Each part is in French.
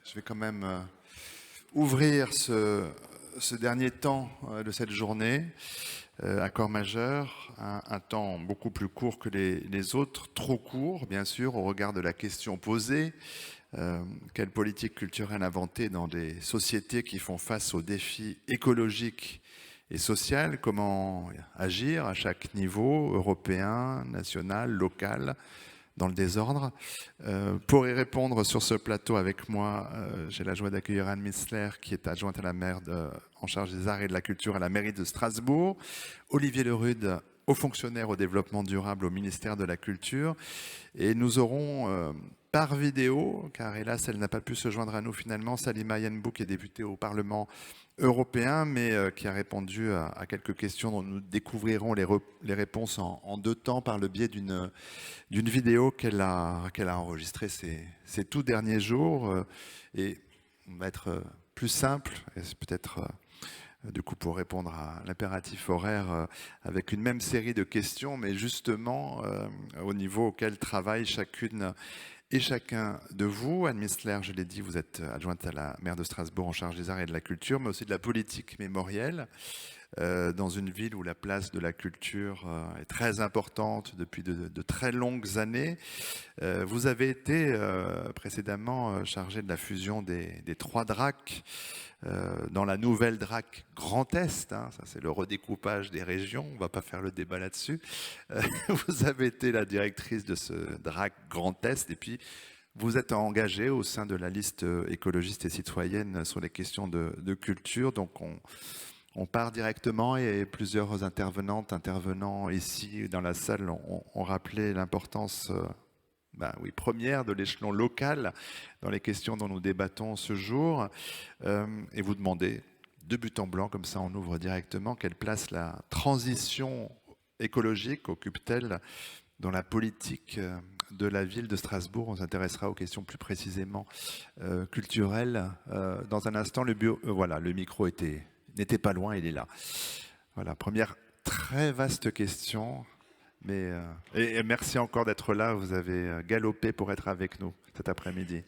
Je vais quand même ouvrir ce dernier temps de cette journée, accord majeur, un temps beaucoup plus court que les autres, trop court bien sûr au regard de la question posée. Quelle politique culturelle inventer dans des sociétés qui font face aux défis écologiques et sociaux? Comment agir à chaque niveau, européen, national, local, dans le désordre? Pour y répondre sur ce plateau avec moi, j'ai la joie d'accueillir Anne Missler, qui est adjointe à la maire en charge des arts et de la culture à la mairie de Strasbourg, Olivier Lerude, haut fonctionnaire au développement durable au ministère de la Culture, et nous aurons par vidéo, car hélas elle n'a pas pu se joindre à nous finalement, Salima Yenbou, qui est députée au Parlement européen, mais qui a répondu à quelques questions dont nous découvrirons les réponses en deux temps par le biais d'une vidéo qu'elle a enregistrée ces tout derniers jours. Et on va être plus simple, et c'est peut-être du coup pour répondre à l'impératif horaire avec une même série de questions, mais justement au niveau auquel travaille chacune et chacun de vous. Anne Missler, je l'ai dit, vous êtes adjointe à la maire de Strasbourg en charge des arts et de la culture, mais aussi de la politique mémorielle, dans une ville où la place de la culture est très importante depuis de très longues années. Vous avez été précédemment chargé de la fusion des trois DRAC dans la nouvelle DRAC Grand Est, hein, ça c'est le redécoupage des régions, on ne va pas faire le débat là-dessus. Vous avez été la directrice de ce DRAC Grand Est et puis vous êtes engagée au sein de la liste écologiste et citoyenne sur les questions de culture. Donc on part directement et plusieurs intervenants ici dans la salle ont rappelé l'importance première de l'échelon local dans les questions dont nous débattons ce jour. Et vous demandez, de but en blanc, comme ça on ouvre directement, quelle place la transition écologique occupe-t-elle dans la politique de la ville de Strasbourg? On s'intéressera aux questions plus précisément culturelles. Dans un instant, le micro n'était pas loin, il est là. Voilà, première très vaste question. Et merci encore d'être là. Vous avez galopé pour être avec nous cet après-midi.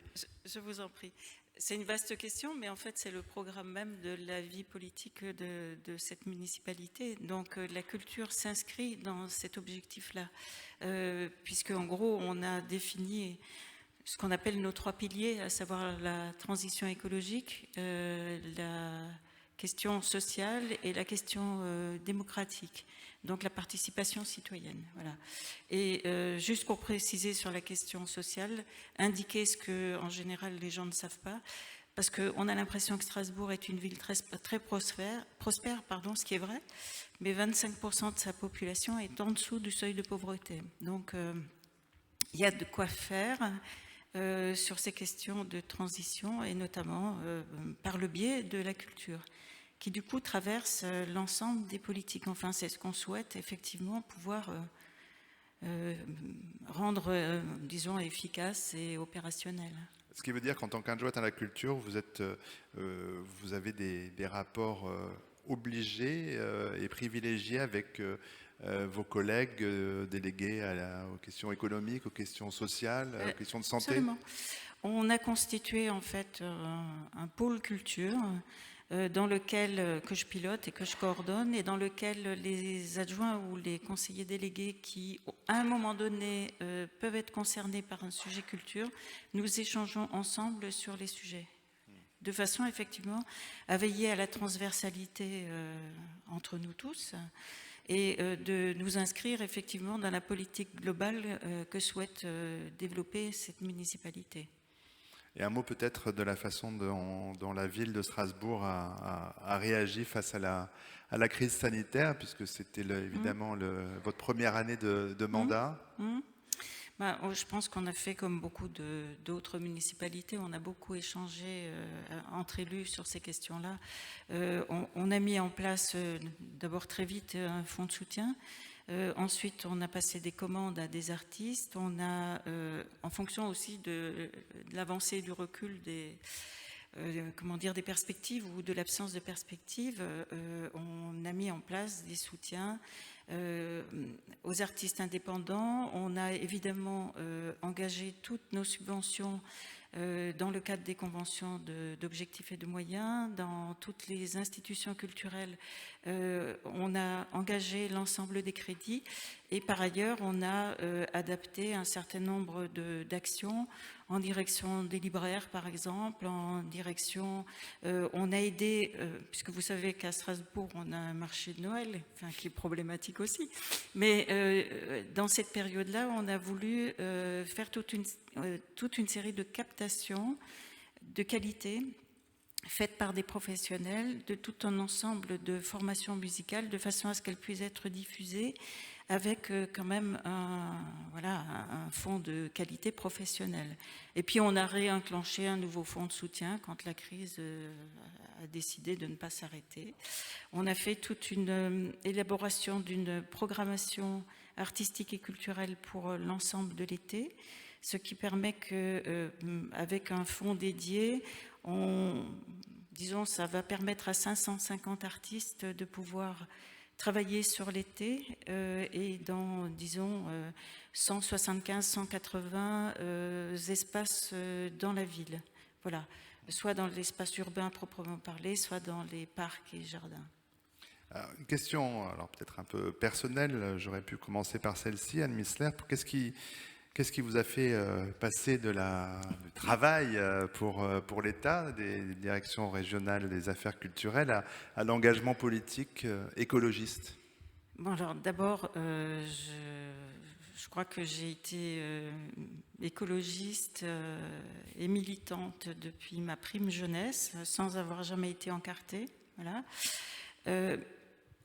Je vous en prie. C'est une vaste question, mais en fait, c'est le programme même de la vie politique de cette municipalité. Donc, la culture s'inscrit dans cet objectif-là, puisque en gros, on a défini ce qu'on appelle nos trois piliers, à savoir la transition écologique, la question sociale et la question démocratique. Donc la participation citoyenne. Voilà. Et juste pour préciser sur la question sociale, indiquer ce que en général les gens ne savent pas, parce qu'on a l'impression que Strasbourg est une ville très prospère, ce qui est vrai, mais 25% de sa population est en dessous du seuil de pauvreté. Donc il y a de quoi faire sur ces questions de transition et notamment par le biais de la culture, qui du coup traverse l'ensemble des politiques. Enfin, c'est ce qu'on souhaite effectivement pouvoir rendre, disons, efficace et opérationnel. Ce qui veut dire qu'en tant qu'adjointe à la culture, vous avez des rapports obligés et privilégiés avec vos collègues délégués aux questions économiques, aux questions sociales, aux questions de santé. Absolument. On a constitué en fait un pôle culture dans lequel que je pilote et que je coordonne et dans lequel les adjoints ou les conseillers délégués qui, à un moment donné, peuvent être concernés par un sujet culture, nous échangeons ensemble sur les sujets, de façon effectivement à veiller à la transversalité entre nous tous et de nous inscrire effectivement dans la politique globale que souhaite développer cette municipalité. Et un mot peut-être de la façon dont la ville de Strasbourg a réagi face à la crise sanitaire, puisque c'était évidemment votre première année de mandat. Je pense qu'on a fait comme beaucoup d'autres municipalités, on a beaucoup échangé entre élus sur ces questions-là. On a mis en place d'abord très vite un fonds de soutien. Ensuite, on a passé des commandes à des artistes. On a, en fonction aussi de l'avancée et du recul des perspectives ou de l'absence de perspectives, on a mis en place des soutiens aux artistes indépendants. On a évidemment engagé toutes nos subventions dans le cadre des conventions d'objectifs et de moyens, dans toutes les institutions culturelles, on a engagé l'ensemble des crédits et par ailleurs, on a adapté un certain nombre d'actions en direction des libraires, par exemple, en direction... on a aidé, puisque vous savez qu'à Strasbourg, on a un marché de Noël, enfin, qui est problématique aussi, mais dans cette période-là, on a voulu faire toute une série de captations de qualité faites par des professionnels de tout un ensemble de formations musicales de façon à ce qu'elles puissent être diffusées avec quand même un fonds de qualité professionnelle. Et puis on a réenclenché un nouveau fonds de soutien quand la crise a décidé de ne pas s'arrêter. On a fait toute une élaboration d'une programmation artistique et culturelle pour l'ensemble de l'été, ce qui permet qu'avec un fonds dédié, disons, ça va permettre à 550 artistes de pouvoir travailler sur l'été et dans, disons, 175-180 espaces dans la ville. Voilà, soit dans l'espace urbain proprement parlé, soit dans les parcs et jardins. Alors, une question, alors peut-être un peu personnelle, j'aurais pu commencer par celle-ci, Anne Missler. Qu'est-ce qui vous a fait passer du travail pour l'État, des directions régionales des affaires culturelles, à l'engagement politique écologiste? Bon, alors d'abord, je crois que j'ai été écologiste et militante depuis ma prime jeunesse, sans avoir jamais été encartée. Voilà.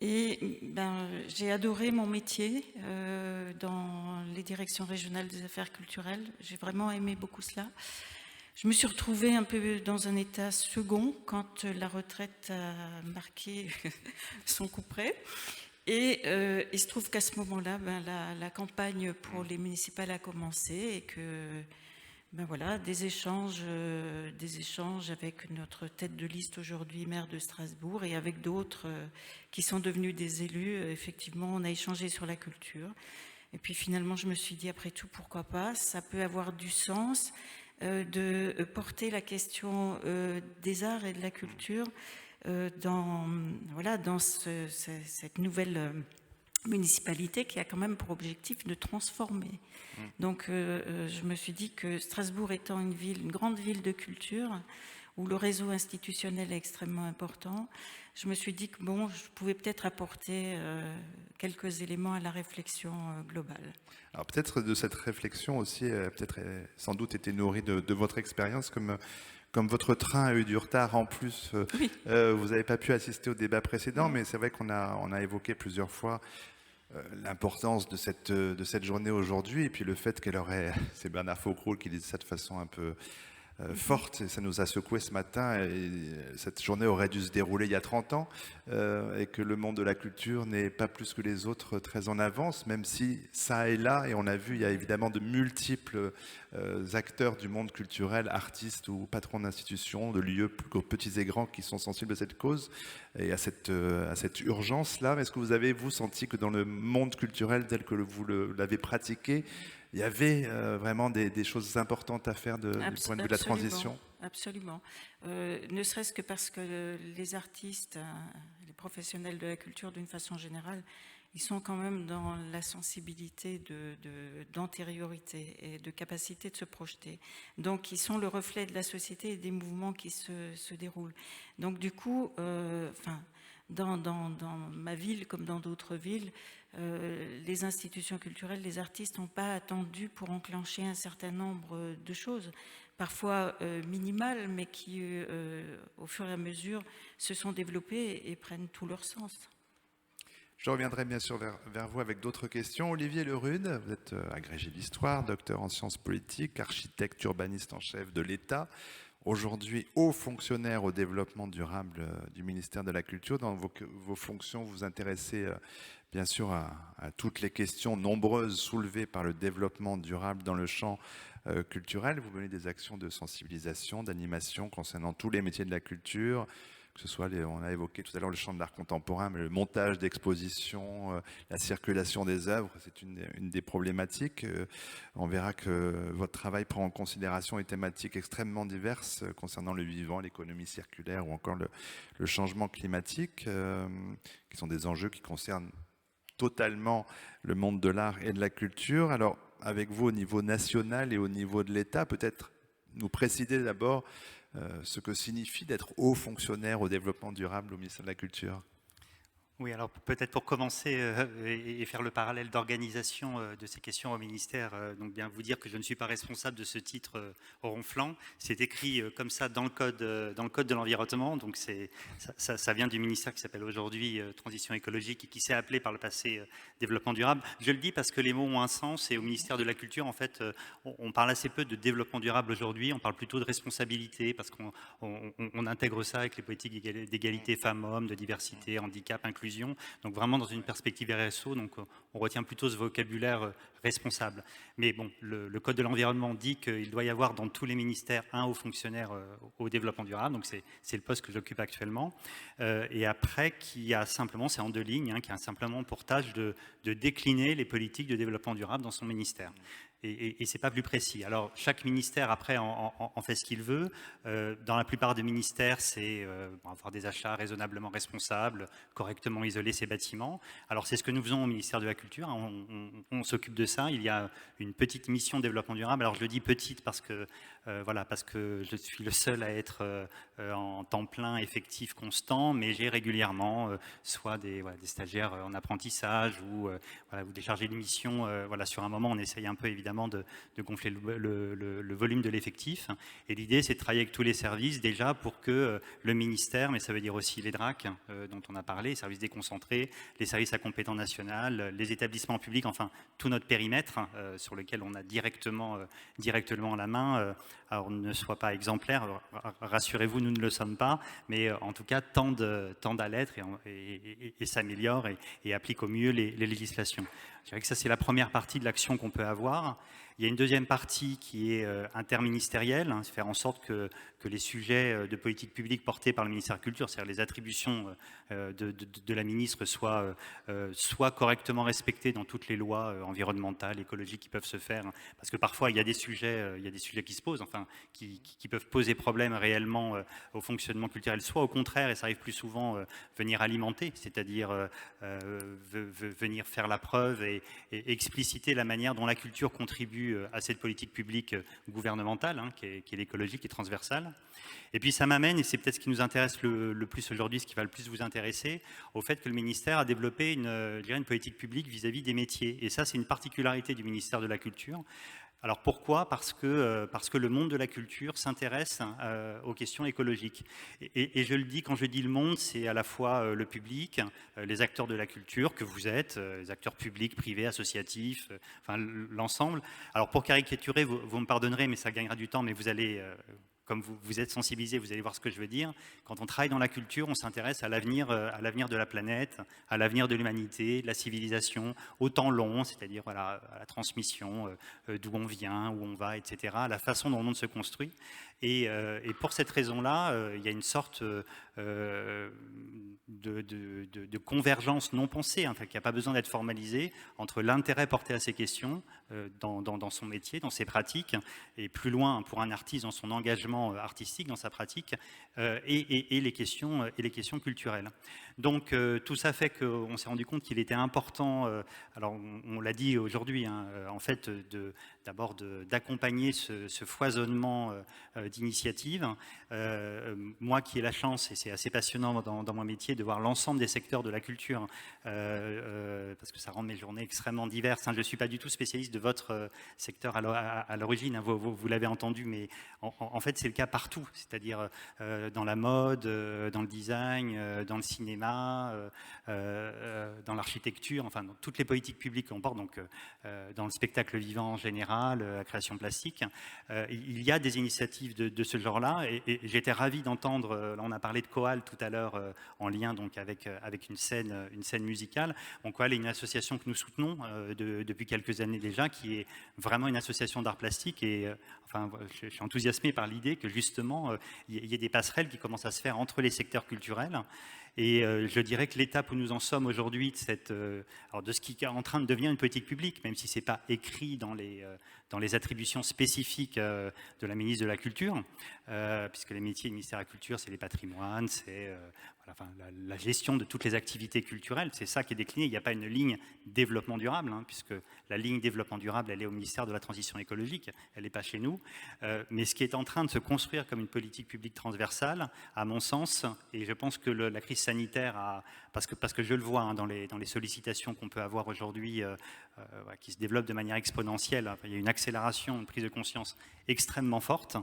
J'ai adoré mon métier dans les directions régionales des affaires culturelles. J'ai vraiment aimé beaucoup cela. Je me suis retrouvée un peu dans un état second quand la retraite a marqué son couperet. Et il se trouve qu'à ce moment-là, la campagne pour les municipales a commencé et que des échanges avec notre tête de liste aujourd'hui, maire de Strasbourg, et avec d'autres qui sont devenus des élus. Effectivement, on a échangé sur la culture. Et puis finalement, je me suis dit, après tout, pourquoi pas? Ça peut avoir du sens de porter la question des arts et de la culture dans cette nouvelle municipalité qui a quand même pour objectif de transformer. Donc je me suis dit que Strasbourg étant une grande ville de culture, où le réseau institutionnel est extrêmement important, je me suis dit que je pouvais peut-être apporter quelques éléments à la réflexion globale. Alors peut-être de cette réflexion aussi, sans doute été nourrie de votre expérience, comme votre train a eu du retard en plus, oui. Vous n'avez pas pu assister au débat précédent, mais c'est vrai qu'on a évoqué plusieurs fois l'importance de cette journée aujourd'hui, et puis le fait qu'elle aurait, c'est Bernard Faucroul qui disait ça de façon un peu forte, et ça nous a secoué ce matin, et cette journée aurait dû se dérouler il y a 30 ans, et que le monde de la culture n'est pas plus que les autres très en avance, même si ça et là, et on a vu, il y a évidemment de multiples acteurs du monde culturel, artistes ou patrons d'institutions, de lieux petits et grands qui sont sensibles à cette cause et à cette urgence-là. Est-ce que vous avez, vous, senti que dans le monde culturel tel que vous l'avez pratiqué, il y avait vraiment des choses importantes à faire du point de vue de la transition? Absolument. Ne serait-ce que parce que les artistes, les professionnels de la culture d'une façon générale, ils sont quand même dans la sensibilité d'antériorité et de capacité de se projeter. Donc ils sont le reflet de la société et des mouvements qui se déroulent. Donc du coup, dans ma ville comme dans d'autres villes, les institutions culturelles, les artistes n'ont pas attendu pour enclencher un certain nombre de choses, parfois minimales, mais qui, au fur et à mesure, se sont développées et prennent tout leur sens. Je reviendrai bien sûr vers vous avec d'autres questions. Olivier Lerude, vous êtes agrégé d'histoire, docteur en sciences politiques, architecte urbaniste en chef de l'État, aujourd'hui haut fonctionnaire au développement durable du ministère de la Culture. Dans vos fonctions, vous vous intéressez bien sûr à toutes les questions nombreuses soulevées par le développement durable dans le champ culturel. Vous menez des actions de sensibilisation, d'animation concernant tous les métiers de la culture, que ce soit, on a évoqué tout à l'heure le champ de l'art contemporain, mais le montage d'expositions, la circulation des œuvres, c'est une des problématiques. On verra que votre travail prend en considération des thématiques extrêmement diverses concernant le vivant, l'économie circulaire ou encore le changement climatique, qui sont des enjeux qui concernent totalement le monde de l'art et de la culture. Alors, avec vous au niveau national et au niveau de l'État, peut-être nous préciser d'abord ce que signifie d'être haut fonctionnaire au développement durable au ministère de la Culture. Oui, alors peut-être pour commencer et faire le parallèle d'organisation de ces questions au ministère, donc bien vous dire que je ne suis pas responsable de ce titre au ronflant. C'est écrit comme ça dans le code de l'environnement, donc ça vient du ministère qui s'appelle aujourd'hui Transition écologique et qui s'est appelé par le passé Développement durable. Je le dis parce que les mots ont un sens et au ministère de la Culture, en fait, on parle assez peu de développement durable aujourd'hui, on parle plutôt de responsabilité parce qu'on intègre ça avec les politiques d'égalité femmes-hommes, de diversité, handicap, inclusion. Donc vraiment dans une perspective RSO, donc on retient plutôt ce vocabulaire responsable. Mais bon, le Code de l'environnement dit qu'il doit y avoir dans tous les ministères un haut fonctionnaire au développement durable, donc c'est le poste que j'occupe actuellement. Et après, qui a simplement, c'est en 2 lignes, qui a simplement pour tâche de décliner les politiques de développement durable dans son ministère. Et c'est pas plus précis. Alors chaque ministère après en fait ce qu'il veut. Dans la plupart des ministères, c'est avoir des achats raisonnablement responsables, correctement isoler ses bâtiments. Alors c'est ce que nous faisons au ministère de la Culture. On s'occupe de ça. Il y a une petite mission développement durable. Alors je le dis petite parce que parce que je suis le seul à être en temps plein, effectif, constant, mais j'ai régulièrement soit des stagiaires en apprentissage ou des chargés de mission. Sur un moment, on essaye un peu évidemment de gonfler le volume de l'effectif. Et l'idée, c'est de travailler avec tous les services déjà pour que le ministère, mais ça veut dire aussi les DRAC dont on a parlé, les services déconcentrés, les services à compétence nationale, les établissements publics, enfin tout notre périmètre sur lequel on a directement la main. Alors ne soit pas exemplaire, rassurez-vous, nous ne le sommes pas, mais en tout cas tendent à l'être et s'améliorent et appliquent au mieux les législations. Je dirais que ça, c'est la première partie de l'action qu'on peut avoir. Il y a une deuxième partie qui est interministérielle, c'est faire en sorte que les sujets de politique publique portés par le ministère de la Culture, c'est-à-dire les attributions de la ministre, soient correctement respectées dans toutes les lois environnementales, écologiques qui peuvent se faire. Parce que parfois, il y a des sujets qui se posent, enfin, qui peuvent poser problème réellement au fonctionnement culturel, soit au contraire, et ça arrive plus souvent, venir alimenter, c'est-à-dire venir faire la preuve et expliciter la manière dont la culture contribue à cette politique publique gouvernementale, qui est l'écologie, qui est transversale. Et puis ça m'amène, et c'est peut-être ce qui nous intéresse le plus aujourd'hui, ce qui va le plus vous intéresser, au fait que le ministère a développé une politique publique vis-à-vis des métiers. Et ça, c'est une particularité du ministère de la Culture. Alors pourquoi ? Parce que le monde de la culture s'intéresse aux questions écologiques. Et je le dis, quand je dis le monde, c'est à la fois le public, les acteurs de la culture que vous êtes, les acteurs publics, privés, associatifs, enfin l'ensemble. Alors pour caricaturer, vous me pardonnerez, mais ça gagnera du temps, mais vous allez... comme vous êtes sensibilisé, vous allez voir ce que je veux dire. Quand on travaille dans la culture, on s'intéresse à l'avenir de la planète, à l'avenir de l'humanité, de la civilisation, au temps long, c'est-à-dire à la transmission, d'où on vient, où on va, etc., à la façon dont le monde se construit. Et pour cette raison-là, il y a une sorte de convergence non pensée, qui n'a pas besoin d'être formalisée, entre l'intérêt porté à ces questions dans son métier, dans ses pratiques, et plus loin pour un artiste dans son engagement artistique, dans sa pratique, et les questions culturelles. Donc tout ça fait qu'on s'est rendu compte qu'il était important, alors on l'a dit aujourd'hui, en fait, d'abord d'accompagner ce foisonnement d'initiatives. Moi qui ai la chance, et c'est assez passionnant dans mon métier, de voir l'ensemble des secteurs de la culture, parce que ça rend mes journées extrêmement diverses. Je ne suis pas du tout spécialiste de votre secteur à l'origine, vous l'avez entendu, mais en fait c'est le cas partout, c'est-à-dire dans la mode, dans le design, dans le cinéma, dans l'architecture, enfin dans toutes les politiques publiques qu'on porte, donc dans le spectacle vivant en général, la création plastique. Il y a des initiatives de ce genre-là. Et j'étais ravi d'entendre, là on a parlé de Koal tout à l'heure, en lien donc avec une scène musicale. Bon, Koal est une association que nous soutenons depuis quelques années déjà, qui est vraiment une association d'art plastique. Et enfin, je suis enthousiasmé par l'idée que justement, il y ait des passerelles qui commencent à se faire entre les secteurs culturels. Et je dirais que l'étape où nous en sommes aujourd'hui, de ce qui est en train de devenir une politique publique, même si ce n'est pas écrit dans les attributions spécifiques de la ministre de la Culture, puisque les métiers du ministère de la Culture, c'est les patrimoines, c'est la gestion de toutes les activités culturelles, c'est ça qui est décliné. Il n'y a pas une ligne développement durable, puisque la ligne développement durable, elle est au ministère de la Transition écologique, elle n'est pas chez nous. Mais ce qui est en train de se construire comme une politique publique transversale, à mon sens, et je pense que la crise sanitaire parce que je le vois dans les sollicitations qu'on peut avoir aujourd'hui, qui se développent de manière exponentielle, il y a une accélération, une prise de conscience extrêmement forte.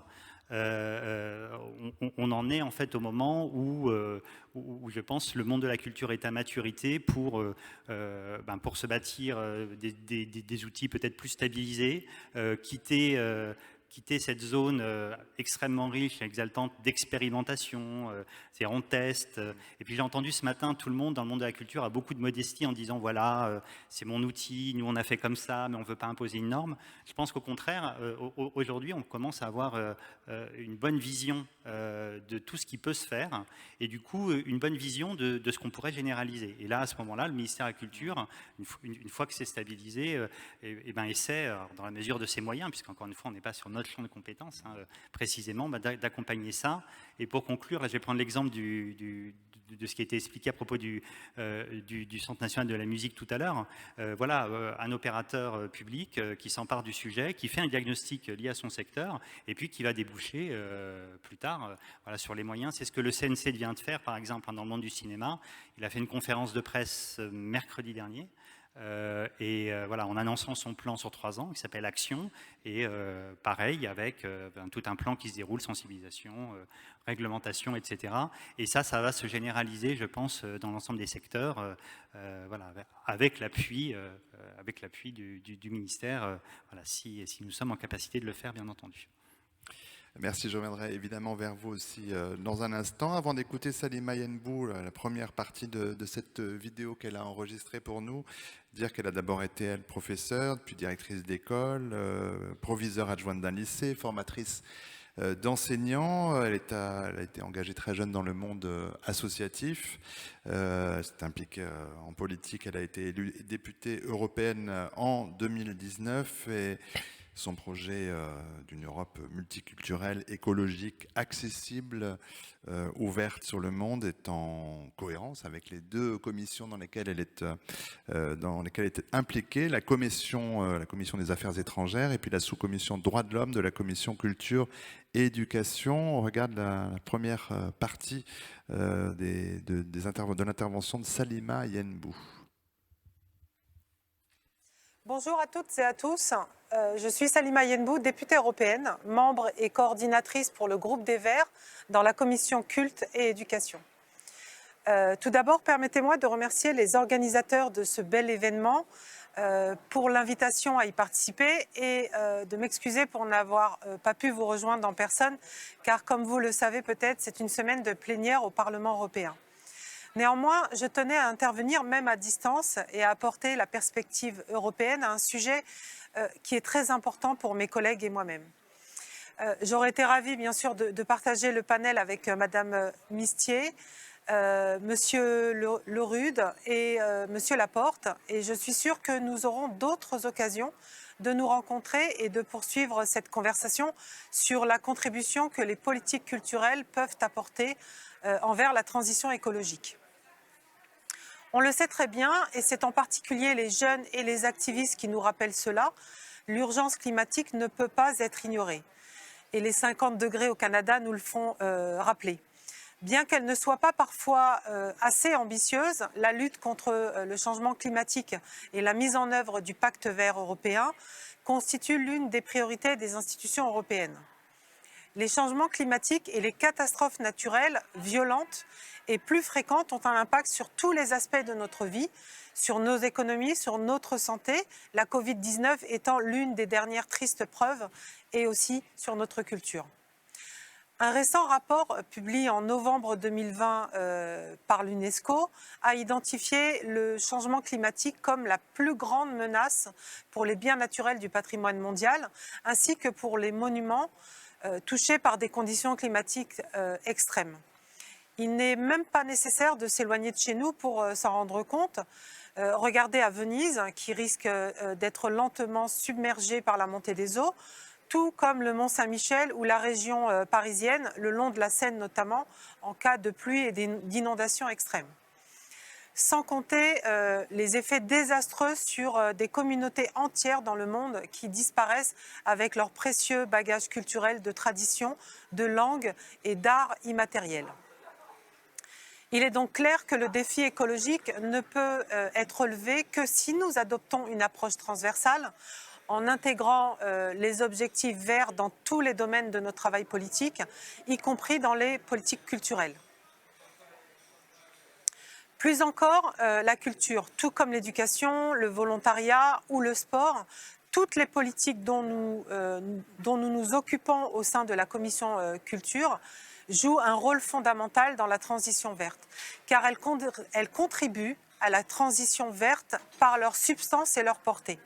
On en est en fait au moment où je pense le monde de la culture est à maturité pour se bâtir des outils peut-être plus stabilisés, quitter cette zone extrêmement riche et exaltante d'expérimentation, c'est-à-dire on teste. Et puis j'ai entendu ce matin, tout le monde dans le monde de la culture a beaucoup de modestie en disant voilà, c'est mon outil, nous on a fait comme ça, mais on ne veut pas imposer une norme. Je pense qu'au contraire, aujourd'hui on commence à avoir une bonne vision de tout ce qui peut se faire et du coup une bonne vision de ce qu'on pourrait généraliser. Et là, à ce moment-là, le ministère de la Culture, une fois que c'est stabilisé, essaie, dans la mesure de ses moyens, puisqu'encore une fois on n'est pas sur notre champ de compétences, précisément, d'accompagner ça. Et pour conclure, là, je vais prendre l'exemple de ce qui a été expliqué à propos du Centre national de la musique tout à l'heure. Un opérateur public qui s'empare du sujet, qui fait un diagnostic lié à son secteur, et puis qui va déboucher plus tard sur les moyens. C'est ce que le CNC vient de faire, par exemple, dans le monde du cinéma. Il a fait une conférence de presse mercredi dernier, en annonçant son plan sur 3 ans qui s'appelle Action, et pareil avec tout un plan qui se déroule, sensibilisation, réglementation, etc. Et ça va se généraliser, je pense, dans l'ensemble des secteurs, avec l'appui du ministère, si nous sommes en capacité de le faire, bien entendu. Merci, je reviendrai évidemment vers vous aussi dans un instant. Avant d'écouter Salima Yenbou, la première partie de cette vidéo qu'elle a enregistrée pour nous, dire qu'elle a d'abord été, elle, professeure, puis directrice d'école, proviseure adjointe d'un lycée, formatrice d'enseignants. Elle a été engagée très jeune dans le monde associatif. S'est impliquée en politique. Elle a été élue députée européenne en 2019 et son projet d'une Europe multiculturelle, écologique, accessible, ouverte sur le monde est en cohérence avec les 2 commissions dans lesquelles elle était impliquée, la commission des affaires étrangères et puis la sous-commission droits de l'homme de la commission culture et éducation. On regarde la première partie de l'intervention de Salima Yenbou. Bonjour à toutes et à tous. Je suis Salima Yenbou, députée européenne, membre et coordinatrice pour le groupe des Verts dans la commission culte et éducation. Tout d'abord, permettez-moi de remercier les organisateurs de ce bel événement pour l'invitation à y participer et de m'excuser pour n'avoir pas pu vous rejoindre en personne, car comme vous le savez peut-être, c'est une semaine de plénière au Parlement européen. Néanmoins, je tenais à intervenir même à distance et à apporter la perspective européenne à un sujet qui est très important pour mes collègues et moi-même. J'aurais été ravie, bien sûr, de partager le panel avec Madame Mistier, Monsieur Lerude et Monsieur Laporte. Et je suis sûre que nous aurons d'autres occasions de nous rencontrer et de poursuivre cette conversation sur la contribution que les politiques culturelles peuvent apporter envers la transition écologique. On le sait très bien, et c'est en particulier les jeunes et les activistes qui nous rappellent cela, l'urgence climatique ne peut pas être ignorée. Et les 50 degrés au Canada nous le font rappeler. Bien qu'elle ne soit pas parfois assez ambitieuse, la lutte contre le changement climatique et la mise en œuvre du pacte vert européen constituent l'une des priorités des institutions européennes. Les changements climatiques et les catastrophes naturelles violentes et plus fréquentes ont un impact sur tous les aspects de notre vie, sur nos économies, sur notre santé, la Covid-19 étant l'une des dernières tristes preuves, et aussi sur notre culture. Un récent rapport publié en novembre 2020 par l'UNESCO a identifié le changement climatique comme la plus grande menace pour les biens naturels du patrimoine mondial, ainsi que pour les monuments touchés par des conditions climatiques extrêmes. Il n'est même pas nécessaire de s'éloigner de chez nous pour s'en rendre compte. Regardez à Venise, qui risque d'être lentement submergée par la montée des eaux, tout comme le Mont-Saint-Michel ou la région parisienne, le long de la Seine notamment, en cas de pluie et d'inondations extrêmes. Sans compter les effets désastreux sur des communautés entières dans le monde qui disparaissent avec leurs précieux bagages culturels de tradition, de langue et d'art immatériel. Il est donc clair que le défi écologique ne peut être relevé que si nous adoptons une approche transversale, en intégrant les objectifs verts dans tous les domaines de notre travail politique, y compris dans les politiques culturelles. Plus encore, la culture, tout comme l'éducation, le volontariat ou le sport, toutes les politiques dont nous nous occupons au sein de la commission culture jouent un rôle fondamental dans la transition verte, car elles contribuent à la transition verte par leur substance et leur portée.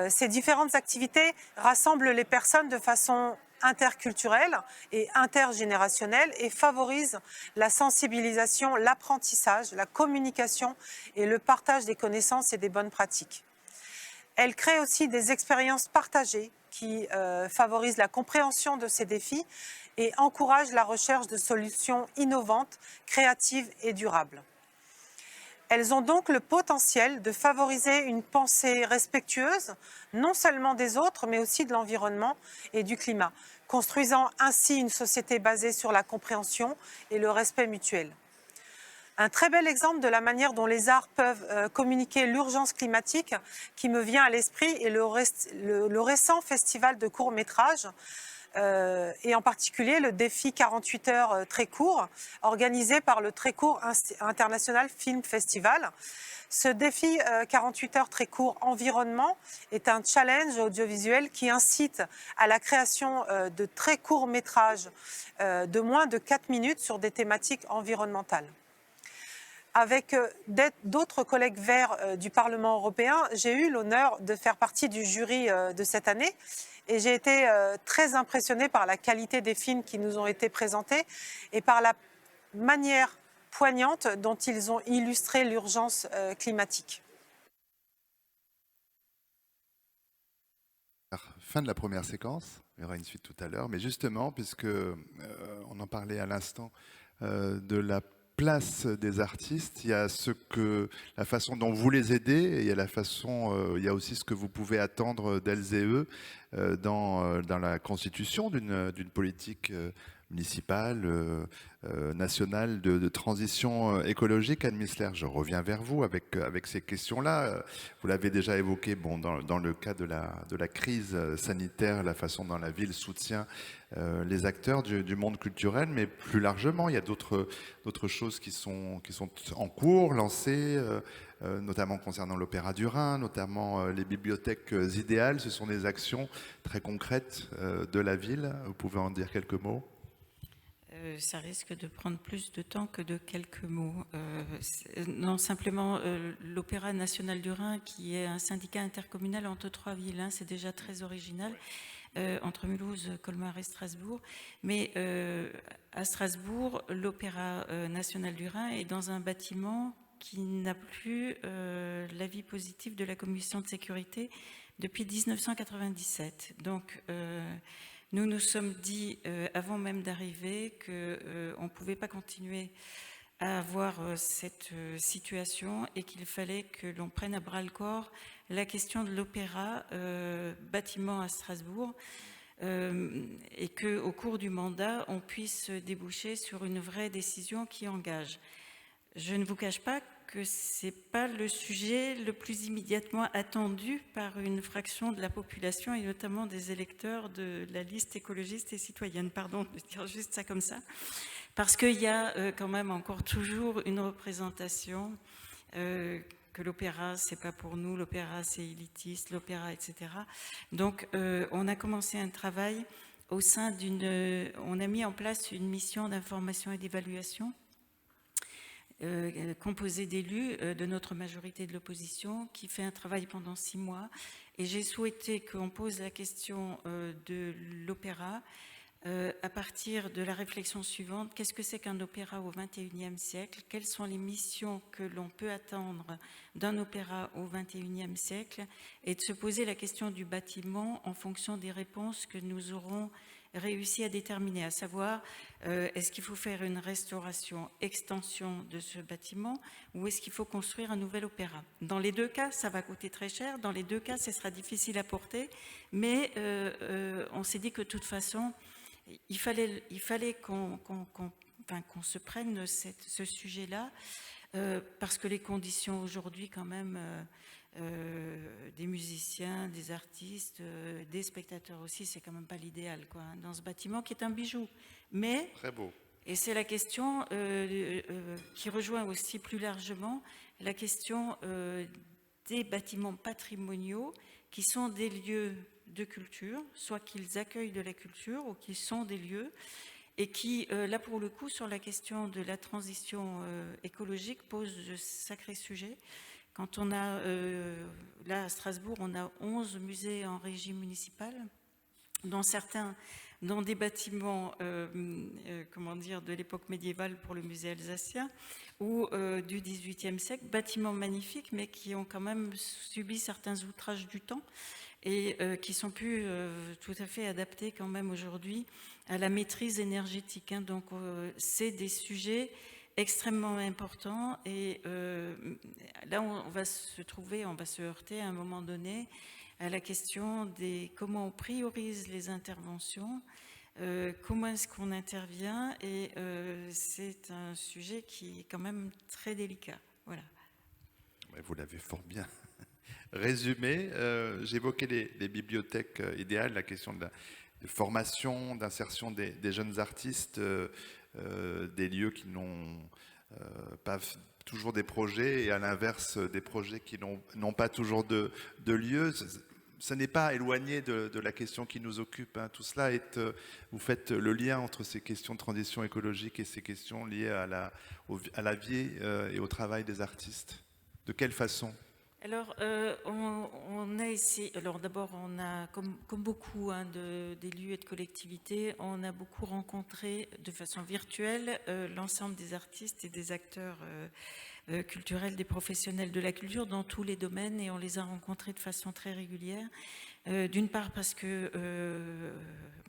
Ces différentes activités rassemblent les personnes de façon interculturelle et intergénérationnelle et favorisent la sensibilisation, l'apprentissage, la communication et le partage des connaissances et des bonnes pratiques. Elles créent aussi des expériences partagées qui favorisent la compréhension de ces défis et encouragent la recherche de solutions innovantes, créatives et durables. Elles ont donc le potentiel de favoriser une pensée respectueuse, non seulement des autres, mais aussi de l'environnement et du climat, construisant ainsi une société basée sur la compréhension et le respect mutuel. Un très bel exemple de la manière dont les arts peuvent communiquer l'urgence climatique qui me vient à l'esprit est le récent festival de courts-métrages, et en particulier le défi 48 heures très court, organisé par le Très Court International Film Festival. Ce défi 48 heures très court environnement est un challenge audiovisuel qui incite à la création de très courts métrages de moins de 4 minutes sur des thématiques environnementales. Avec d'autres collègues verts du Parlement européen, j'ai eu l'honneur de faire partie du jury de cette année. Et j'ai été très impressionnée par la qualité des films qui nous ont été présentés et par la manière poignante dont ils ont illustré l'urgence climatique. Fin de la première séquence, il y aura une suite tout à l'heure, mais justement, puisque on en parlait à l'instant de la place des artistes, il y a la façon dont vous les aidez, et il y a il y a aussi ce que vous pouvez attendre d'elles et eux dans la constitution d'une politique municipale, nationale de transition écologique. Anne Missler, je reviens vers vous avec ces questions-là. Vous l'avez déjà évoqué, dans le cas de la crise sanitaire, la façon dont la ville soutient les acteurs du monde culturel, mais plus largement, il y a d'autres choses qui sont en cours, lancées, notamment concernant l'Opéra du Rhin, notamment les bibliothèques idéales. Ce sont des actions très concrètes de la ville. Vous pouvez en dire quelques mots ? Ça risque de prendre plus de temps que de quelques mots. Non, simplement, l'Opéra national du Rhin, qui est un syndicat intercommunal entre 3 villes, c'est déjà très original, entre Mulhouse, Colmar et Strasbourg. Mais à Strasbourg, l'Opéra national du Rhin est dans un bâtiment qui n'a plus l'avis positif de la commission de sécurité depuis 1997. Donc, nous nous sommes dit, avant même d'arriver, qu'on ne pouvait pas continuer à avoir cette situation et qu'il fallait que l'on prenne à bras-le-corps la question de l'opéra bâtiment à Strasbourg et qu'au cours du mandat, on puisse déboucher sur une vraie décision qui engage. Je ne vous cache pas que ce n'est pas le sujet le plus immédiatement attendu par une fraction de la population et notamment des électeurs de la liste écologiste et citoyenne. Pardon de dire juste ça comme ça. Parce qu'il y a quand même encore toujours une représentation que l'opéra, c'est pas pour nous, l'opéra, c'est élitiste, l'opéra, etc. Donc, on a commencé un travail on a mis en place une mission d'information et d'évaluation composée d'élus de notre majorité de l'opposition qui fait un travail pendant 6 mois. Et j'ai souhaité qu'on pose la question de l'opéra à partir de la réflexion suivante. Qu'est-ce que c'est qu'un opéra au XXIe siècle? Quelles sont les missions que l'on peut attendre d'un opéra au XXIe siècle? Et de se poser la question du bâtiment en fonction des réponses que nous aurons réussi à déterminer, à savoir est-ce qu'il faut faire une restauration, extension de ce bâtiment ou est-ce qu'il faut construire un nouvel opéra? Dans les 2 cas, ça va coûter très cher, dans les 2 cas, ce sera difficile à porter, mais on s'est dit que de toute façon, il fallait qu'on se prenne ce sujet-là, parce que les conditions aujourd'hui quand même des musiciens, des artistes, des spectateurs aussi, c'est quand même pas l'idéal, quoi, dans ce bâtiment qui est un bijou. Mais, très beau. Et c'est la question qui rejoint aussi plus largement la question des bâtiments patrimoniaux qui sont des lieux de culture, soit qu'ils accueillent de la culture ou qu'ils sont des lieux, et qui, là pour le coup, sur la question de la transition écologique, pose de sacrés sujets. Quand on a, là à Strasbourg, on a 11 musées en régie municipale, dont certains dans des bâtiments comment dire, de l'époque médiévale pour le musée alsacien, ou du XVIIIe siècle, bâtiments magnifiques, mais qui ont quand même subi certains outrages du temps, et qui sont plus tout à fait adaptés quand même aujourd'hui à la maîtrise énergétique. Hein. Donc c'est des sujets extrêmement importants, et là on va se heurter à un moment donné à la question des comment on priorise les interventions, comment est-ce qu'on intervient, et c'est un sujet qui est quand même très délicat. Voilà. Vous l'avez fort bien résumé. J'évoquais les bibliothèques idéales, la question de formation, d'insertion des jeunes artistes, des lieux qui n'ont pas toujours des projets, et à l'inverse des projets qui n'ont pas toujours de lieu. Ce n'est pas éloigné de la question qui nous occupe. Hein. Tout cela vous faites le lien entre ces questions de transition écologique et ces questions liées à la vie et au travail des artistes. De quelle façon ? Alors, on a essayé. Alors, d'abord, on a, comme beaucoup d'élus et de collectivités, on a beaucoup rencontré de façon virtuelle l'ensemble des artistes et des acteurs culturels, des professionnels de la culture dans tous les domaines, et on les a rencontrés de façon très régulière. D'une part parce que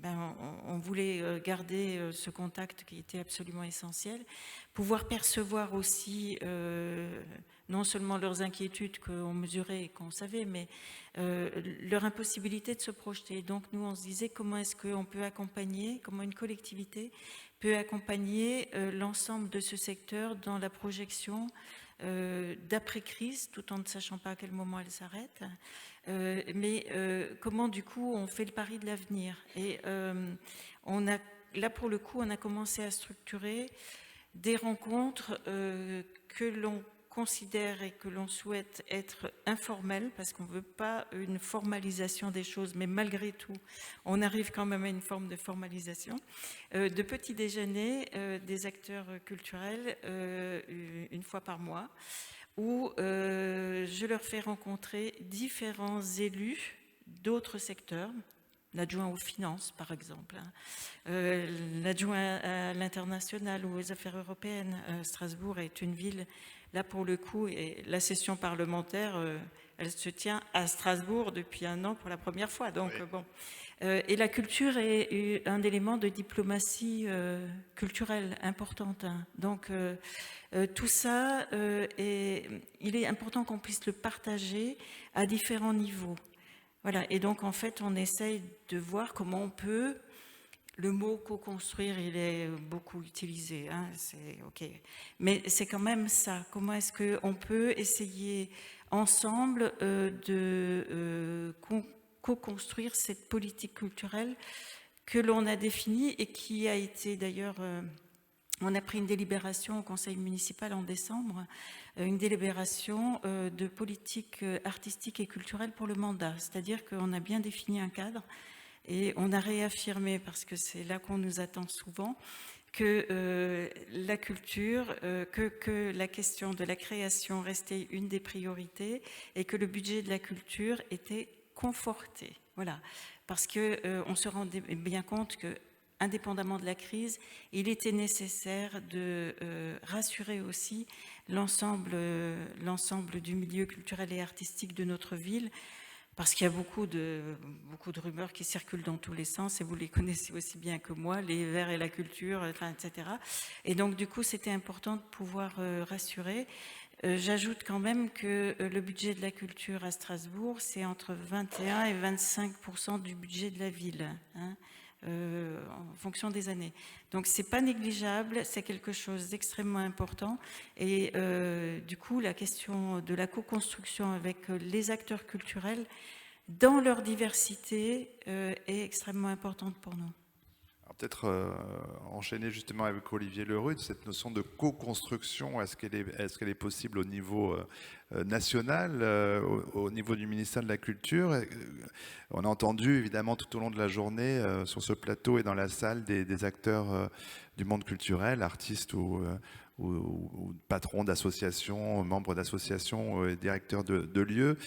on voulait garder ce contact qui était absolument essentiel, pouvoir percevoir aussi non seulement leurs inquiétudes qu'on mesurait et qu'on savait, mais leur impossibilité de se projeter. Donc nous, on se disait comment est-ce qu'on peut accompagner, comment une collectivité peut accompagner l'ensemble de ce secteur dans la projection d'après-crise, tout en ne sachant pas à quel moment elle s'arrête, mais comment du coup on fait le pari de l'avenir. Et là pour le coup, on a commencé à structurer des rencontres que l'on considère et que l'on souhaite être informelles, parce qu'on ne veut pas une formalisation des choses, mais malgré tout, on arrive quand même à une forme de formalisation, de petits déjeuners des acteurs culturels une fois par mois, où je leur fais rencontrer différents élus d'autres secteurs, l'adjoint aux finances, par exemple, l'adjoint à l'international ou aux affaires européennes. Strasbourg est une ville, là pour le coup, et la session parlementaire, elle se tient à Strasbourg depuis 1 an pour la première fois. Donc, oui. Bon. Et la culture est un élément de diplomatie culturelle importante. Hein. Donc, tout ça, il est important qu'on puisse le partager à différents niveaux. Voilà, et donc en fait, on essaye de voir comment on peut. Le mot co-construire, il est beaucoup utilisé, hein, c'est ok. Mais c'est quand même ça. Comment est-ce qu'on peut essayer ensemble de co-construire cette politique culturelle que l'on a définie et qui a été d'ailleurs. On a pris une délibération au conseil municipal en décembre, une délibération de politique artistique et culturelle pour le mandat. C'est-à-dire qu'on a bien défini un cadre Et on a réaffirmé, parce que c'est là qu'on nous attend souvent, que la culture, que la question de la création restait une des priorités et que le budget de la culture était conforté. Voilà, parce qu'on se rendait bien compte que, indépendamment de la crise, il était nécessaire de rassurer aussi l'ensemble du milieu culturel et artistique de notre ville, parce qu'il y a beaucoup de rumeurs qui circulent dans tous les sens, et vous les connaissez aussi bien que moi, les Verts et la culture, enfin, etc. Et donc, du coup, c'était important de pouvoir rassurer. J'ajoute quand même que le budget de la culture à Strasbourg, c'est entre 21 et 25% du budget de la ville, hein, en fonction des années. Donc c'est pas négligeable, c'est quelque chose d'extrêmement important. Et du coup, la question de la co-construction avec les acteurs culturels dans leur diversité est extrêmement importante pour nous. Peut-être enchaîner justement avec Olivier Lerude, cette notion de co-construction, est-ce qu'elle est possible au niveau national, au niveau du ministère de la Culture? On a entendu évidemment tout au long de la journée sur ce plateau et dans la salle des acteurs du monde culturel, artistes ou patrons d'associations, membres d'associations, directeurs de lieux.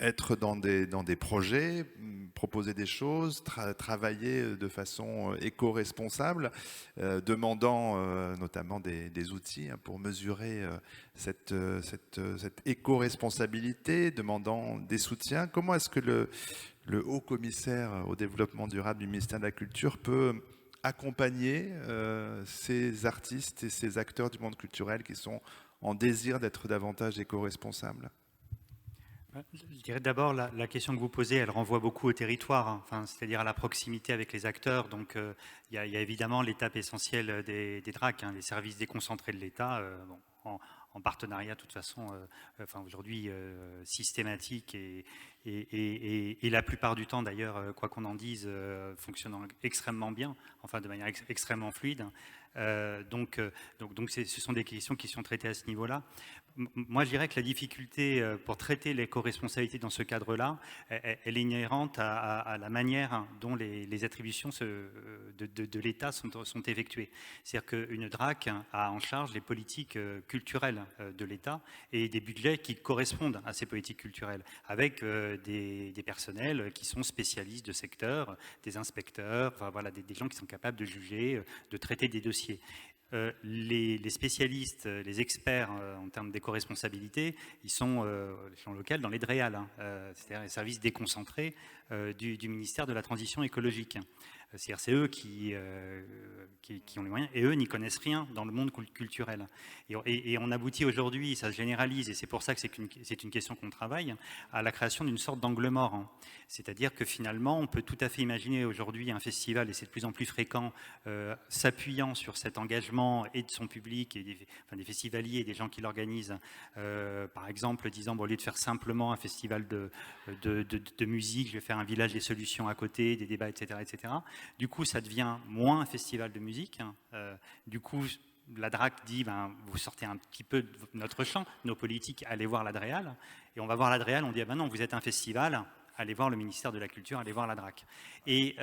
Être dans des projets, proposer des choses, travailler de façon éco-responsable, demandant notamment des outils pour mesurer cette éco-responsabilité, demandant des soutiens. Comment est-ce que le haut-commissaire au développement durable du ministère de la Culture peut accompagner ces artistes et ces acteurs du monde culturel qui sont en désir d'être davantage éco-responsables? Je dirais d'abord, la question que vous posez, elle renvoie beaucoup au territoire, hein, enfin, c'est-à-dire à la proximité avec les acteurs. Donc, il y a évidemment l'étape essentielle des DRAC, hein, les services déconcentrés de l'État, en partenariat, de toute façon, enfin, aujourd'hui systématique et la plupart du temps, d'ailleurs, quoi qu'on en dise, fonctionnant extrêmement bien, enfin, de manière extrêmement fluide. Donc, ce sont des questions qui sont traitées à ce niveau-là. Moi, je dirais que la difficulté pour traiter l'éco-responsabilité dans ce cadre-là, elle est inhérente à la manière dont les attributions de l'État sont effectuées. C'est-à-dire qu'une DRAC a en charge les politiques culturelles de l'État et des budgets qui correspondent à ces politiques culturelles, avec des personnels qui sont spécialistes de secteur, des inspecteurs, enfin, voilà, des gens qui sont capables de juger, de traiter des dossiers. Les spécialistes, les experts en termes d'éco-responsabilité, ils sont à l'échelon local dans les DREAL, hein, c'est-à-dire les services déconcentrés du ministère de la Transition écologique. C'est-à-dire c'est eux qui ont les moyens, et eux n'y connaissent rien dans le monde culturel. Et on aboutit aujourd'hui, ça se généralise, et c'est pour ça que c'est une question qu'on travaille, à la création d'une sorte d'angle mort. Hein. C'est-à-dire que finalement, on peut tout à fait imaginer aujourd'hui un festival, et c'est de plus en plus fréquent, s'appuyant sur cet engagement et de son public, et des festivaliers et des gens qui l'organisent, par exemple, disant, bon, au lieu de faire simplement un festival de musique, je vais faire un village des solutions à côté, des débats, etc., etc. Du coup, ça devient moins un festival de musique. Du coup, la DRAC dit, vous sortez un petit peu de notre champ, nos politiques, allez voir la DREAL. Et on va voir la DREAL, on dit, non, vous êtes un festival, allez voir le ministère de la Culture, allez voir la DRAC. Et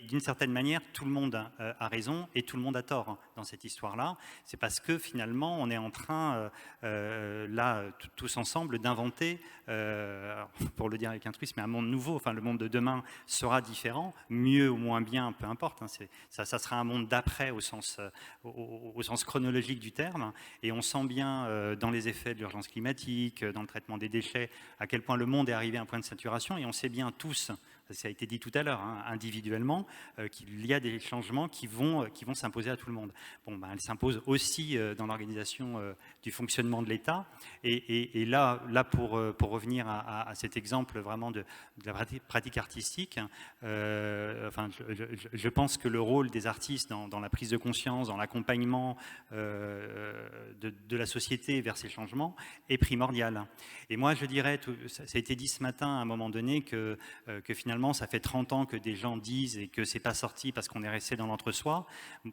d'une certaine manière, tout le monde a raison et tout le monde a tort dans cette histoire-là. C'est parce que finalement, on est en train, là, tous ensemble, d'inventer, pour le dire avec un truisme, mais un monde nouveau. Enfin, le monde de demain sera différent, mieux ou moins bien, peu importe. Hein, ça sera un monde d'après au sens chronologique du terme. Et on sent bien dans les effets de l'urgence climatique, dans le traitement des déchets, à quel point le monde est arrivé à un point de saturation. Et on sait bien tous, ça a été dit tout à l'heure, hein, individuellement, qu'il y a des changements qui vont s'imposer à tout le monde. Bon, elles s'imposent aussi dans l'organisation du fonctionnement de l'État. Et là pour revenir à cet exemple vraiment de la pratique artistique, enfin, je pense que le rôle des artistes dans la prise de conscience, dans l'accompagnement de la société vers ces changements est primordial. Et moi, je dirais, ça a été dit ce matin à un moment donné, donné que finalement ça fait 30 ans que des gens disent et que c'est pas sorti parce qu'on est resté dans l'entre-soi.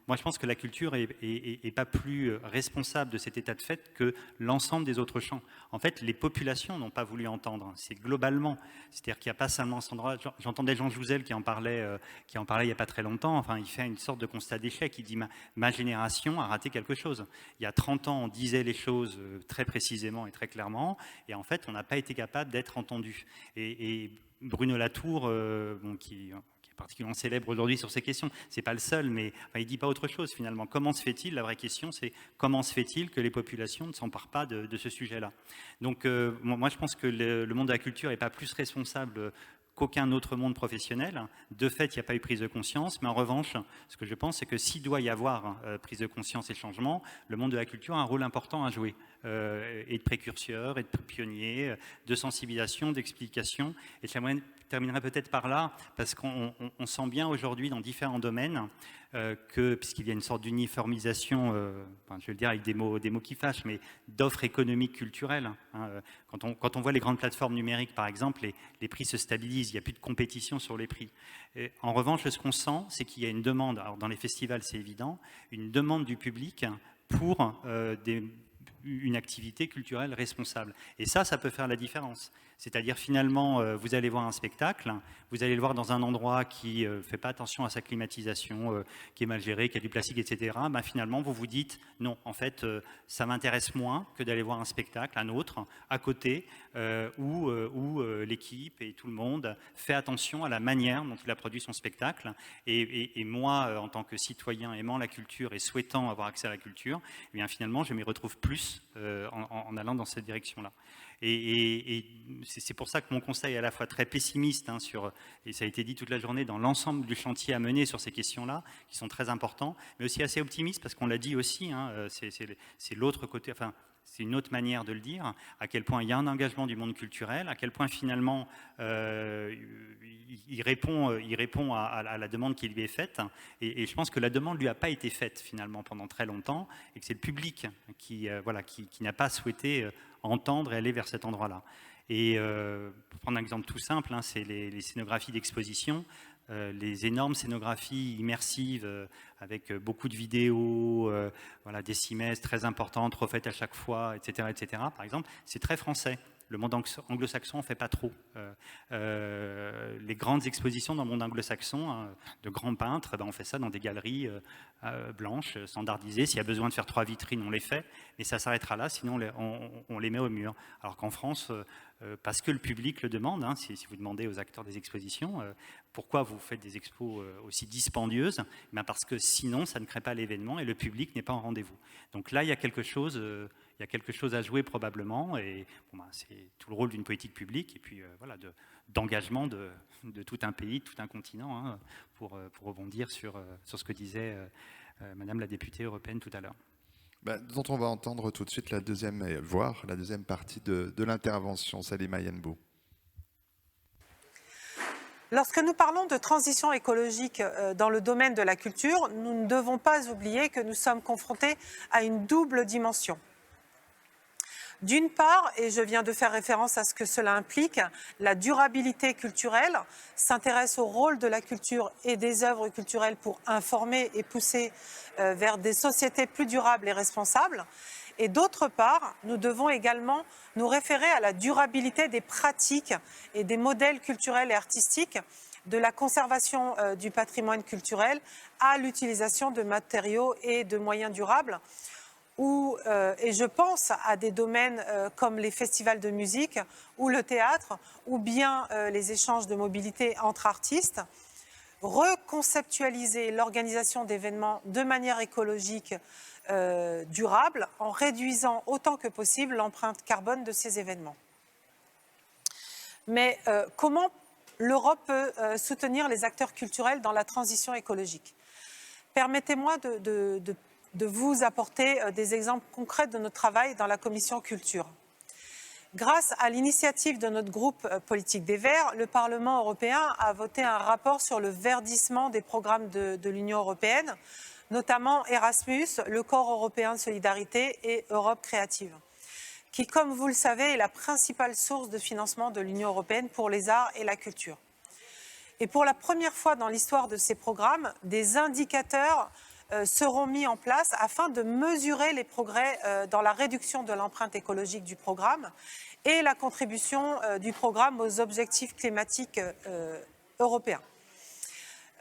Moi je pense que la culture est pas plus responsable de cet état de fait que l'ensemble des autres champs. En fait, les populations n'ont pas voulu entendre, c'est globalement, c'est-à-dire qu'il n'y a pas seulement cet endroit. J'entendais Jean Jouzel qui en parlait il n'y a pas très longtemps, enfin il fait une sorte de constat d'échec, il dit ma génération a raté quelque chose. Il y a 30 ans on disait les choses très précisément et très clairement, et en fait on n'a pas été capable d'être entendu. Et Bruno Latour, qui est particulièrement célèbre aujourd'hui sur ces questions, c'est pas le seul, mais enfin, il dit pas autre chose finalement. Comment se fait-il, la vraie question c'est comment se fait-il que les populations ne s'emparent pas de ce sujet-là. Donc moi je pense que le monde de la culture n'est pas plus responsable qu'aucun autre monde professionnel. De fait, il n'y a pas eu prise de conscience, mais en revanche, ce que je pense, c'est que s'il doit y avoir prise de conscience et changement, le monde de la culture a un rôle important à jouer, et de précurseur, et de pionnier, de sensibilisation, d'explication. Et je terminerai peut-être par là, parce qu'on sent bien aujourd'hui dans différents domaines puisqu'il y a une sorte d'uniformisation, je vais le dire avec des mots qui fâchent, mais d'offres économiques culturelles. Quand on voit les grandes plateformes numériques, par exemple, les prix se stabilisent, il n'y a plus de compétition sur les prix. Et en revanche, ce qu'on sent, c'est qu'il y a une demande, alors dans les festivals c'est évident, une demande du public pour une activité culturelle responsable. Et ça peut faire la différence. C'est-à-dire finalement, vous allez voir un spectacle, vous allez le voir dans un endroit qui ne fait pas attention à sa climatisation, qui est mal géré, qui a du plastique, etc. Finalement, vous vous dites, non, en fait, ça m'intéresse moins que d'aller voir un spectacle, un autre, à côté, où l'équipe et tout le monde fait attention à la manière dont il a produit son spectacle. Et moi, en tant que citoyen aimant la culture et souhaitant avoir accès à la culture, eh bien, finalement, je m'y retrouve plus en allant dans cette direction-là. Et c'est pour ça que mon constat est à la fois très pessimiste et ça a été dit toute la journée, dans l'ensemble du chantier à mener sur ces questions-là, qui sont très importants, mais aussi assez optimiste, parce qu'on l'a dit aussi, c'est l'autre côté, enfin, c'est une autre manière de le dire, à quel point il y a un engagement du monde culturel, à quel point finalement il répond à la demande qui lui est faite. Et je pense que la demande ne lui a pas été faite finalement pendant très longtemps, et que c'est le public qui n'a pas souhaité entendre et aller vers cet endroit-là. Et pour prendre un exemple tout simple, c'est les scénographies d'exposition. Les énormes scénographies immersives avec beaucoup de vidéos, des cimaises très importantes refaites à chaque fois, etc., par exemple, c'est très français. Le monde anglo-saxon ne fait pas trop. Les grandes expositions dans le monde anglo-saxon, de grands peintres, on fait ça dans des galeries blanches, standardisées. S'il y a besoin de faire 3 vitrines, on les fait, mais ça s'arrêtera là, sinon on les met au mur. Alors qu'en France, parce que le public le demande, si vous demandez aux acteurs des expositions, pourquoi vous faites des expos aussi dispendieuses, parce que sinon ça ne crée pas l'événement et le public n'est pas en rendez-vous. Donc là, il y a quelque chose à jouer probablement, et c'est tout le rôle d'une politique publique, et puis d'engagement de tout un pays, de tout un continent, pour rebondir sur ce que disait Madame la députée européenne tout à l'heure. Dont on va entendre tout de suite la deuxième partie de l'intervention. Salima Yenbou. Lorsque nous parlons de transition écologique dans le domaine de la culture, nous ne devons pas oublier que nous sommes confrontés à une double dimension. D'une part, et je viens de faire référence à ce que cela implique, la durabilité culturelle s'intéresse au rôle de la culture et des œuvres culturelles pour informer et pousser vers des sociétés plus durables et responsables. Et d'autre part, nous devons également nous référer à la durabilité des pratiques et des modèles culturels et artistiques, de la conservation du patrimoine culturel à l'utilisation de matériaux et de moyens durables. Et je pense à des domaines comme les festivals de musique ou le théâtre, ou bien les échanges de mobilité entre artistes. Reconceptualiser l'organisation d'événements de manière écologique durable en réduisant autant que possible l'empreinte carbone de ces événements. Mais comment l'Europe peut soutenir les acteurs culturels dans la transition écologique? Permettez-moi de vous apporter des exemples concrets de notre travail dans la commission culture. Grâce à l'initiative de notre groupe politique des Verts, le Parlement européen a voté un rapport sur le verdissement des programmes de l'Union européenne, notamment Erasmus, le Corps européen de solidarité et Europe créative. qui, comme vous le savez, est la principale source de financement de l'Union européenne pour les arts et la culture. Et pour la première fois dans l'histoire de ces programmes, des indicateurs seront mis en place afin de mesurer les progrès dans la réduction de l'empreinte écologique du programme et la contribution du programme aux objectifs climatiques européens.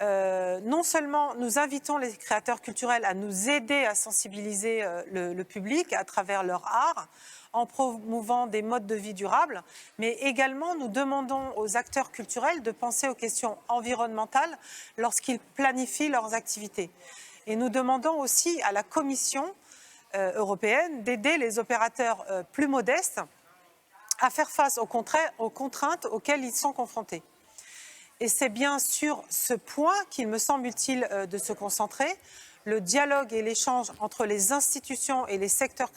Non seulement nous invitons les créateurs culturels à nous aider à sensibiliser le public à travers leur art, en promouvant des modes de vie durables, mais également nous demandons aux acteurs culturels de penser aux questions environnementales lorsqu'ils planifient leurs activités. Et nous demandons aussi à la Commission européenne d'aider les opérateurs plus modestes à faire face aux contraintes auxquelles ils sont confrontés. Et c'est bien sur ce point qu'il me semble utile de se concentrer. Le dialogue et l'échange entre les institutions et les secteurs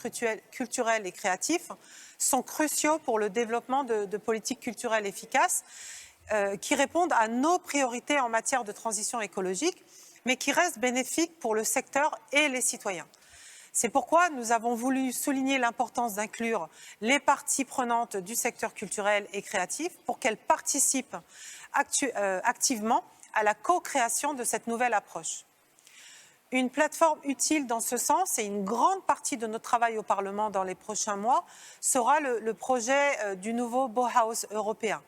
culturels et créatifs sont cruciaux pour le développement de politiques culturelles efficaces qui répondent à nos priorités en matière de transition écologique, mais qui restent bénéfiques pour le secteur et les citoyens. C'est pourquoi nous avons voulu souligner l'importance d'inclure les parties prenantes du secteur culturel et créatif pour qu'elles participent activement à la co-création de cette nouvelle approche. Une plateforme utile dans ce sens, et une grande partie de notre travail au Parlement dans les prochains mois, sera le projet du nouveau Bauhaus européen.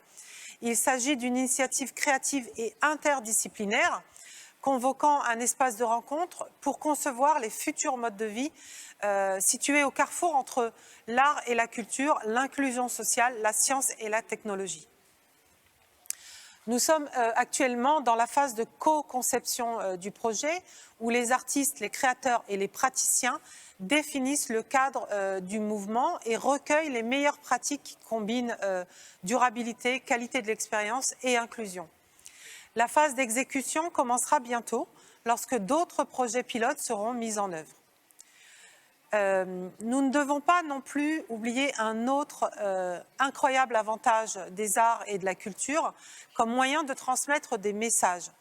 Il s'agit d'une initiative créative et interdisciplinaire, convoquant un espace de rencontre pour concevoir les futurs modes de vie situés au carrefour entre l'art et la culture, l'inclusion sociale, la science et la technologie. Nous sommes actuellement dans la phase de co-conception du projet où les artistes, les créateurs et les praticiens définissent le cadre du mouvement et recueillent les meilleures pratiques qui combinent durabilité, qualité de l'expérience et inclusion. La phase d'exécution commencera bientôt lorsque d'autres projets pilotes seront mis en œuvre. Nous ne devons pas non plus oublier un autre incroyable avantage des arts et de la culture comme moyen de transmettre des messages,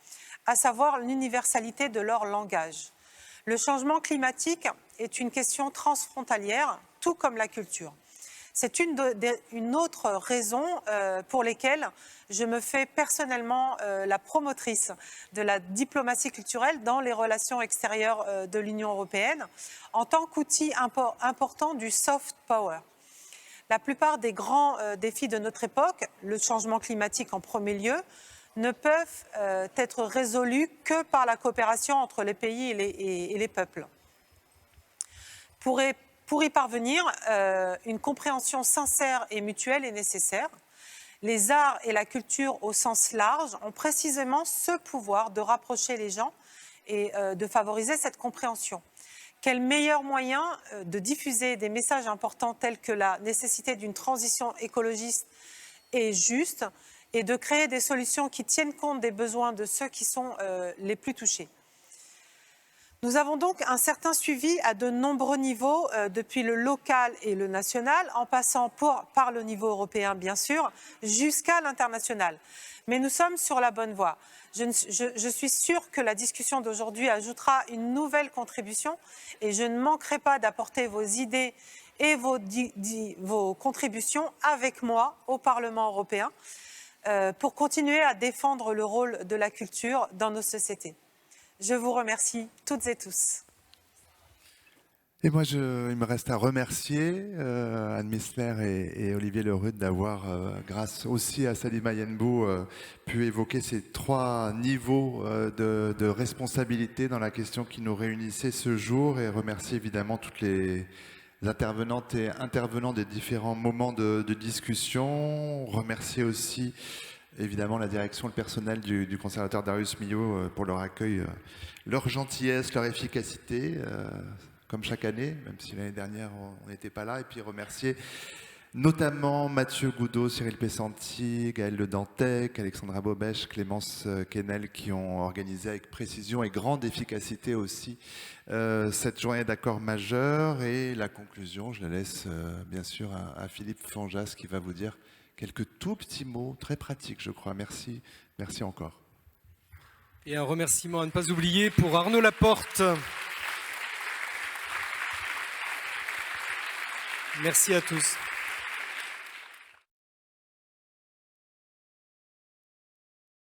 à savoir l'universalité de leur langage. Le changement climatique est une question transfrontalière, tout comme la culture. C'est une autre raison pour laquelle je me fais personnellement la promotrice de la diplomatie culturelle dans les relations extérieures de l'Union européenne en tant qu'outil important du soft power. La plupart des grands défis de notre époque, le changement climatique en premier lieu, ne peuvent être résolus que par la coopération entre les pays et les peuples. Pour y parvenir, une compréhension sincère et mutuelle est nécessaire. Les arts et la culture au sens large ont précisément ce pouvoir de rapprocher les gens et de favoriser cette compréhension. Quel meilleur moyen de diffuser des messages importants tels que la nécessité d'une transition écologiste et juste et de créer des solutions qui tiennent compte des besoins de ceux qui sont les plus touchés. Nous avons donc un certain suivi à de nombreux niveaux, depuis le local et le national, en passant par le niveau européen, bien sûr, jusqu'à l'international. Mais nous sommes sur la bonne voie. Je suis sûre que la discussion d'aujourd'hui ajoutera une nouvelle contribution et je ne manquerai pas d'apporter vos idées et vos contributions avec moi au Parlement européen pour continuer à défendre le rôle de la culture dans nos sociétés. Je vous remercie toutes et tous. Et moi, il me reste à remercier Anne Missler et Olivier Lerude d'avoir, grâce aussi à Salima Yenbou, pu évoquer ces 3 niveaux de responsabilité dans la question qui nous réunissait ce jour, et remercier évidemment toutes les intervenantes et intervenants des différents moments de discussion. Remercier aussi évidemment la direction, le personnel du conservatoire Darius Milhaud pour leur accueil, leur gentillesse, leur efficacité, comme chaque année, même si l'année dernière on n'était pas là. Et puis remercier notamment Mathieu Goudot, Cyril Pessanti, Gaël Le Dantec, Alexandra Bobèche, Clémence Quesnel, qui ont organisé avec précision et grande efficacité aussi cette journée d'accord majeur. Et la conclusion, je la laisse bien sûr à Philippe Fanjas, qui va vous dire quelques tout petits mots très pratiques, je crois. Merci, merci encore. Et un remerciement à ne pas oublier pour Arnaud Laporte. Merci à tous.